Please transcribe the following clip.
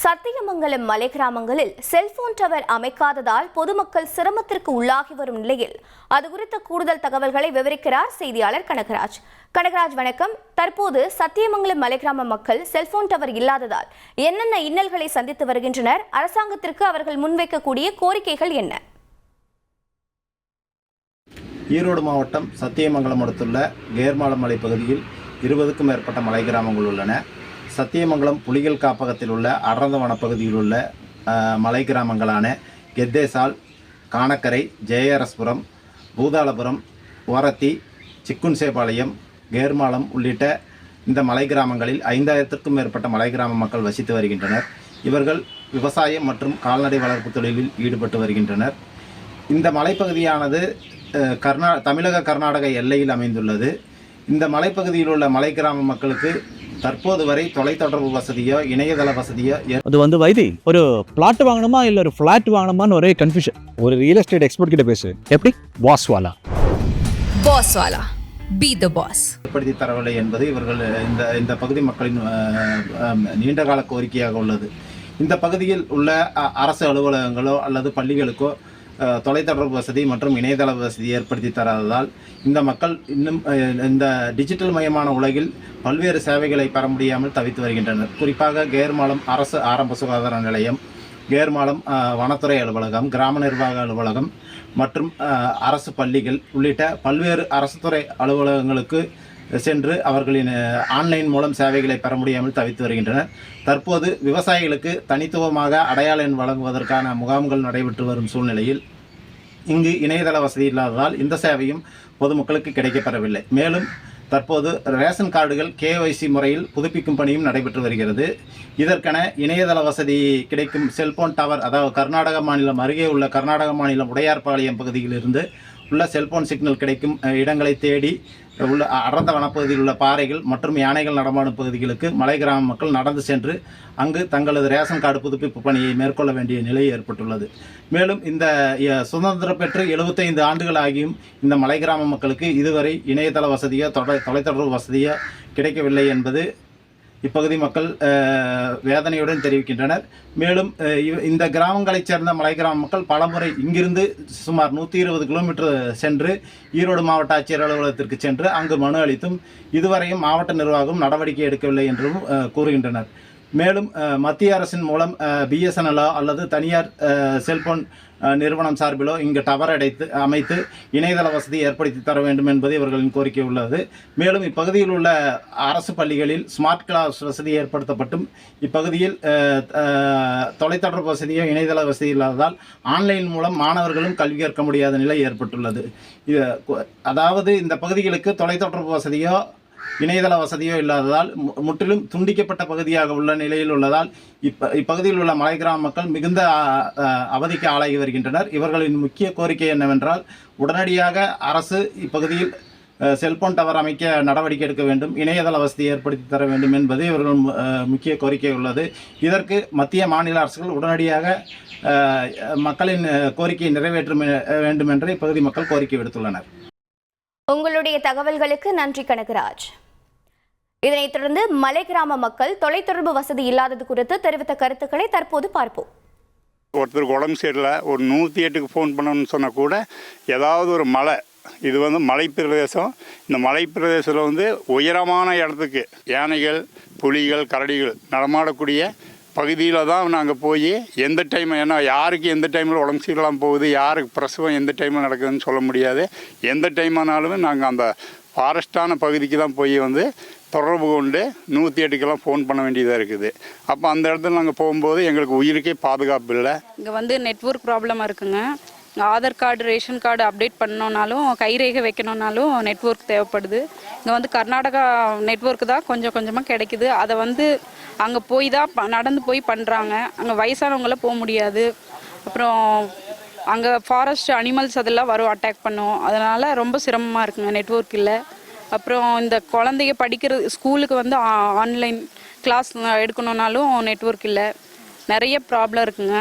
சத்தியமங்கலம் மலை கிராமங்களில் cellphone tower அமைக்காததால் பொதுமக்கள் சிரமத்திற்கு உள்ளாகி வரும் நிலையில் அது குறித்த கூடுதல் தகவல்களை விவரிக்கிறார் செய்தியாளர் கனகராஜ். கனகராஜ் வணக்கம். தற்போது சத்தியமங்கலம் மலை கிராம மக்கள் செல்போன் டவர் இல்லாததால் என்னென்ன இன்னல்களை சந்தித்து வருகின்றனர்? அரசாங்கத்திற்கு அவர்கள் முன்வைக்கக்கூடிய கோரிக்கைகள் என்ன? ஈரோடு மாவட்டம் சத்தியமங்கலம் அடுத்துள்ள கேர்மாலம் மலை பகுதியில் 20க்கும் மேற்பட்ட மலை கிராமங்கள் உள்ளன. சத்தியமங்கலம் புலிகள் காப்பகத்தில் உள்ள அடர்ந்த வனப்பகுதியில் உள்ள மலை கிராமங்களான கெத்தேசால், காணக்கரை, ஜெயரஸ்புரம், பூதாளபுரம், ஓரத்தி, சிக்குன்சேபாளையம், கேர்மாலம் உள்ளிட்ட இந்த மலை கிராமங்களில் 5000க்கும் மேற்பட்ட மலை கிராம மக்கள் வசித்து வருகின்றனர். இவர்கள் விவசாயம் மற்றும் கால்நடை வளர்ப்பு தொழிலில் ஈடுபட்டு வருகின்றனர். இந்த மலைப்பகுதியானது தமிழக கர்நாடக எல்லையில் அமைந்துள்ளது. இந்த மலைப்பகுதியில் உள்ள மலை கிராம மக்களுக்கு தற்போது வரை தொலைத்தொடர்பு வசதியோ இணையதள வசதியோ அது வைத்தி ஒரு பிளாட் வாங்கணுமா இல்லை ஒரு ஃப்ளாட் வாங்கணுமான்னு ஒரே கன்ஃபியூஷன். ஒரு ரியல் எஸ்டேட் எக்ஸ்பர்ட் கிட்ட பேசு. எப்படி பாஸ்வாலா பி தி பாஸ் ஏற்படுத்தி தரவில்லை என்பது இவர்கள் இந்த பகுதி மக்களின் நீண்டகால கோரிக்கையாக உள்ளது. இந்த பகுதியில் உள்ள அரசு அலுவலகங்களோ அல்லது பள்ளிகளுக்கோ தொலைத்தொடர்பு வசதி மற்றும் இணையதள வசதி ஏற்படுத்தி தராததால் இந்த மக்கள் இன்னும் இந்த டிஜிட்டல் மயமான உலகில் பல்வேறு சேவைகளை பெற முடியாமல் தவித்து வருகின்றனர். குறிப்பாக கேர்மாலம் அரசு ஆரம்ப சுகாதார நிலையம், கேர்மாலம் வனத்துறை அலுவலகம், கிராம நிர்வாக அலுவலகம் மற்றும் அரசு பள்ளிகள் உள்ளிட்ட பல்வேறு அரசு துறை அலுவலகங்களுக்கு சென்று அவர்களின் ஆன்லைன் மூலம் சேவைகளை பெற முடியாமல் தவித்து வருகின்றனர். தற்போது விவசாயிகளுக்கு தனித்துவமாக அடையாள எண் வழங்குவதற்கான முகாம்கள் நடைபெற்று வரும் சூழ்நிலையில் இங்கு இணையதள வசதி இல்லாததால் இந்த சேவையும் பொதுமக்களுக்கு கிடைக்கப்பெறவில்லை. மேலும் தற்போது ரேஷன் கார்டுகள் KYC முறையில் புதுப்பிக்கும் பணியும் நடைபெற்று வருகிறது. இதற்கென இணையதள வசதி கிடைக்கும் செல்போன் டவர், அதாவது கர்நாடக மாநிலம் அருகே உள்ள கர்நாடக மாநிலம் உடையார்பாளையம் பகுதியிலிருந்து உள்ள செல்போன் சிக்னல் கிடைக்கும் இடங்களை தேடி உள்ள அடர்ந்த வனப்பகுதியில் உள்ள பாறைகள் மற்றும் யானைகள் நடமாடும் பகுதிகளுக்கு மலை கிராம மக்கள் நடந்து சென்று அங்கு தங்களது ரேஷன் கார்டு புதுப்பிப்பு பணியை மேற்கொள்ள வேண்டிய நிலை ஏற்பட்டுள்ளது. மேலும் இந்த சுதந்திரம் பெற்று 75 ஆண்டுகள் ஆகியும் இந்த மலை கிராம மக்களுக்கு இதுவரை இணையதள வசதியோ தொலைத்தொடர்பு வசதியோ கிடைக்கவில்லை என்பது இப்பகுதி மக்கள் வேதனையுடன் தெரிவிக்கின்றனர். மேலும் இந்த கிராமங்களைச் சேர்ந்த மலை கிராம மக்கள் பலமுறை இங்கிருந்து சுமார் 120 கிலோமீட்டர் சென்று ஈரோடு மாவட்ட ஆட்சியர் அலுவலகத்திற்கு சென்று அங்கு மனு அளித்தும் இதுவரையும் மாவட்ட நிர்வாகம் நடவடிக்கை எடுக்கவில்லை என்றும் கூறுகின்றனர். மேலும் மத்திய அரசின் மூலம் BSNL அல்லது தனியார் செல்போன் நிறுவனம் சார்பிலோ இங்கு டவர் அமைத்து இணையதள வசதி ஏற்படுத்தி தர வேண்டும் என்பது இவர்களின் கோரிக்கை உள்ளது. மேலும் இப்பகுதியில் உள்ள அரசு பள்ளிகளில் ஸ்மார்ட் கிளாஸ் வசதி ஏற்படுத்தப்பட்டும் இப்பகுதியில் தொலைத்தொடர்பு வசதியோ இணையதள வசதி இல்லாததால் ஆன்லைன் மூலம் மாணவர்களும் கல்வி கற்க முடியாத நிலை ஏற்பட்டுள்ளது. அதாவது இந்த பகுதிகளுக்கு தொலைத்தொடர்பு வசதியோ இணையதள வசதியோ இல்லாததால் முற்றிலும் துண்டிக்கப்பட்ட பகுதியாக உள்ள நிலையில் உள்ளதால் இப்பகுதியில் உள்ள மலை கிராம மக்கள் மிகுந்த அவதிக்கு ஆளாகி வருகின்றனர். இவர்களின் முக்கிய கோரிக்கை என்னவென்றால் உடனடியாக அரசு இப்பகுதியில் செல்போன் டவர் அமைக்க நடவடிக்கை எடுக்க வேண்டும், இணையதள வசதி ஏற்படுத்தி தர வேண்டும் என்பது இவர்கள் முக்கிய கோரிக்கை உள்ளது. இதற்கு மத்திய மாநில அரசுகள் உடனடியாக மக்களின் கோரிக்கையை நிறைவேற்ற வேண்டும் என்று இப்பகுதி மக்கள் கோரிக்கை விடுத்துள்ளனர். உங்களுடைய தகவல்களுக்கு நன்றி கனகராஜ். இதனைத் தொடர்ந்து மலை கிராம மக்கள் தொலைத்தொடர்பு வசதி இல்லாதது குறித்து தெரிவித்த கருத்துக்களை தற்போது பார்ப்போம். ஒருத்தருக்கு உடம்பு சரியில்லை, ஒரு 108க்கு ஃபோன் பண்ணணும்னு சொன்னால் கூட ஏதாவது ஒரு மலை, இது மலை பிரதேசம். இந்த மலை பிரதேசத்தில் உயரமான இடத்துக்கு யானைகள், புலிகள், கரடிகள் நடமாடக்கூடிய பகுதியில் தான் நாங்கள் போய் எந்த டைம், ஏன்னா யாருக்கு எந்த டைமில் உடம்பு சீரெல்லாம் போகுது, யாருக்கு பிரசவம் எந்த டைமில் நடக்குதுன்னு சொல்ல முடியாது. எந்த டைம் ஆனாலும் நாங்கள் அந்த ஃபாரஸ்டான பகுதிக்கு தான் போய் தொடர்பு கொண்டு 108க்கெல்லாம் ஃபோன் பண்ண வேண்டியதாக இருக்குது. அப்போ அந்த இடத்துல நாங்கள் போகும்போது எங்களுக்கு உயிருக்கே பாதுகாப்பு இல்லை. இங்கே நெட்வொர்க் ப்ராப்ளமாக இருக்குங்க. Aadhaar card, ration card update பண்ணோன்னாலும், கைரேகை வைக்கணுன்னாலும் நெட்வொர்க் தேவைப்படுது. இங்கே கர்நாடகா நெட்வொர்க் தான் கொஞ்சம் கொஞ்சமாக கிடைக்குது. அதை அங்கே போய் தான் நடந்து போய் பண்ணுறாங்க. அங்கே வயசானவங்களாம் போக முடியாது. அப்புறம் அங்கே ஃபாரஸ்ட் அனிமல்ஸ் அதெல்லாம் வரும், அட்டாக் பண்ணும். அதனால் ரொம்ப சிரமமாக இருக்குங்க, நெட்வொர்க் இல்லை. அப்புறம் இந்த குழந்தைங்க படிக்கிறது ஸ்கூலுக்கு ஆன்லைன் கிளாஸ் எடுக்கணுன்னாலும் நெட்வொர்க் இல்லை. நிறைய ப்ராப்ளம் இருக்குங்க.